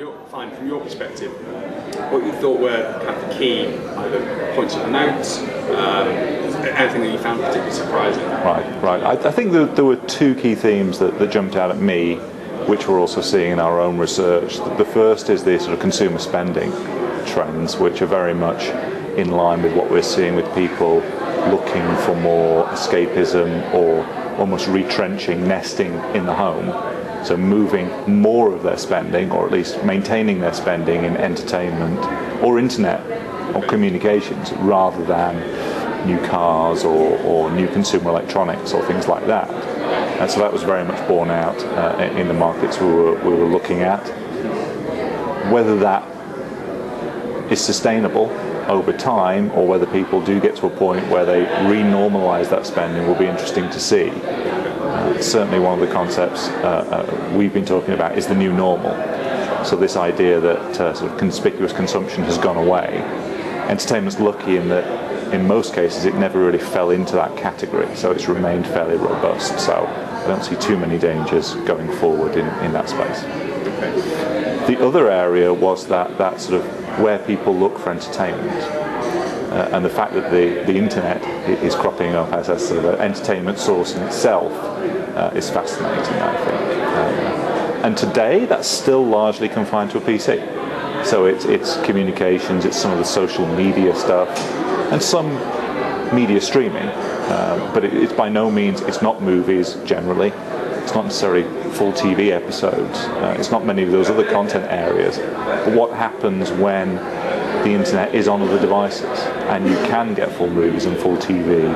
from your perspective, what you thought were kind of the key either points of notes, anything that you found particularly surprising? Right. I think there were two key themes that jumped out at me, which we're also seeing in our own research. The first is the sort of consumer spending trends, which are very much in line with what we're seeing with people looking for more escapism or almost retrenching, nesting in the home. So moving more of their spending, or at least maintaining their spending in entertainment or internet or communications, rather than new cars or new consumer electronics or things like that. And so that was very much borne out in the markets we were looking at. Whether that is sustainable over time, or whether people do get to a point where they re-normalize that spending, will be interesting to see. Certainly one of the concepts we've been talking about is the new normal. So this idea that sort of conspicuous consumption has gone away. Entertainment's lucky in that in most cases it never really fell into that category, so it's remained fairly robust. So I don't see too many dangers going forward in that space. The other area was that sort of where people look for entertainment, and the fact that the internet is cropping up as a sort of an entertainment source in itself is fascinating, I think. And today that's still largely confined to a PC. So it's communications, it's some of the social media stuff, and some media streaming, but it's by no means, it's not movies generally. It's not necessarily full TV episodes. It's not many of those other content areas. But what happens when the internet is on other devices and you can get full movies and full TV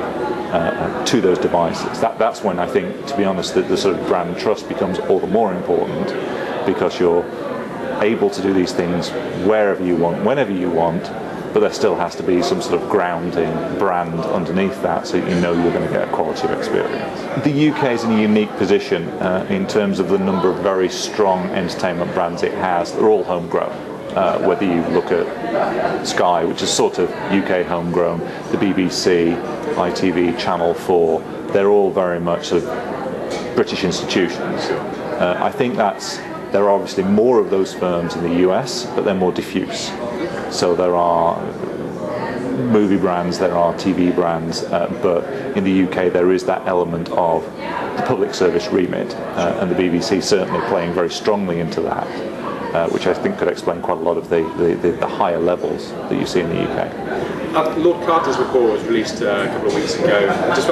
to those devices? That's when I think, to be honest, that the sort of brand trust becomes all the more important, because you're able to do these things wherever you want, whenever you want, but there still has to be some sort of grounding brand underneath that, so you know you're going to get a quality of experience. The UK is in a unique position in terms of the number of very strong entertainment brands it has. They're all homegrown. Whether you look at Sky, which is sort of UK homegrown, the BBC, ITV, Channel 4, they're all very much sort of British institutions. I think there are obviously more of those firms in the US, but they're more diffuse. So there are movie brands, there are TV brands, but in the UK there is that element of the public service remit, and the BBC certainly playing very strongly into that, which I think could explain quite a lot of the higher levels that you see in the UK. Lord Carter's report was released a couple of weeks ago. Just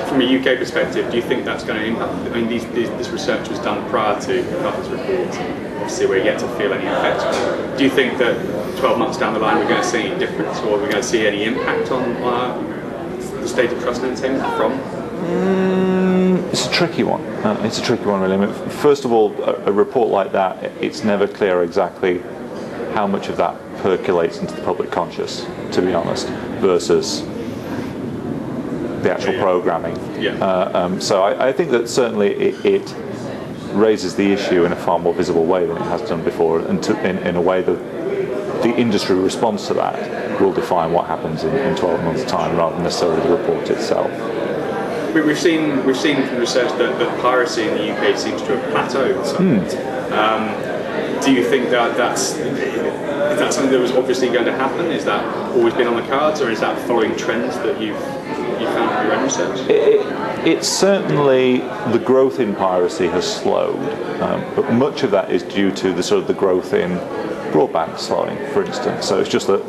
from a UK perspective, do you think that's going to impact? I mean, this research was done prior to Carter's report. Obviously, we're yet to feel any effects. Do you think that 12 months down the line we're going to see any difference, or are we going to see any impact on the state of trust and entertainment from? It's a tricky one. It's a tricky one, really. I mean, first of all, a report like that, it's never clear exactly how much of that percolates into the public conscious, to be honest, versus the actual programming. So I think that certainly it raises the issue in a far more visible way than it has done before, and in a way that the industry response to that will define what happens in 12 months' time, rather than necessarily the report itself. We've seen from research that piracy in the UK seems to have plateaued somewhat. Do you think that's something that was obviously going to happen? Is that always been on the cards, or is that following trends that you found in your own research? It's certainly, the growth in piracy has slowed, but much of that is due to the growth in broadband slowing, for instance. So it's just that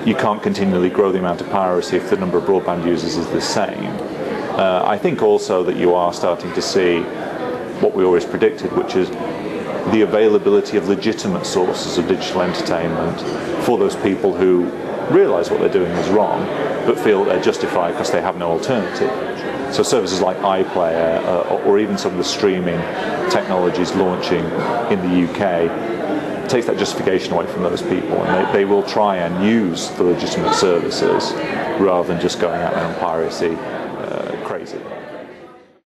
you can't continually grow the amount of piracy if the number of broadband users is the same. I think also that you are starting to see what we always predicted, which is the availability of legitimate sources of digital entertainment for those people who realise what they're doing is wrong, but feel they're justified because they have no alternative. So services like iPlayer, or even some of the streaming technologies launching in the UK, takes that justification away from those people, and they will try and use the legitimate services rather than just going out there on piracy crazy.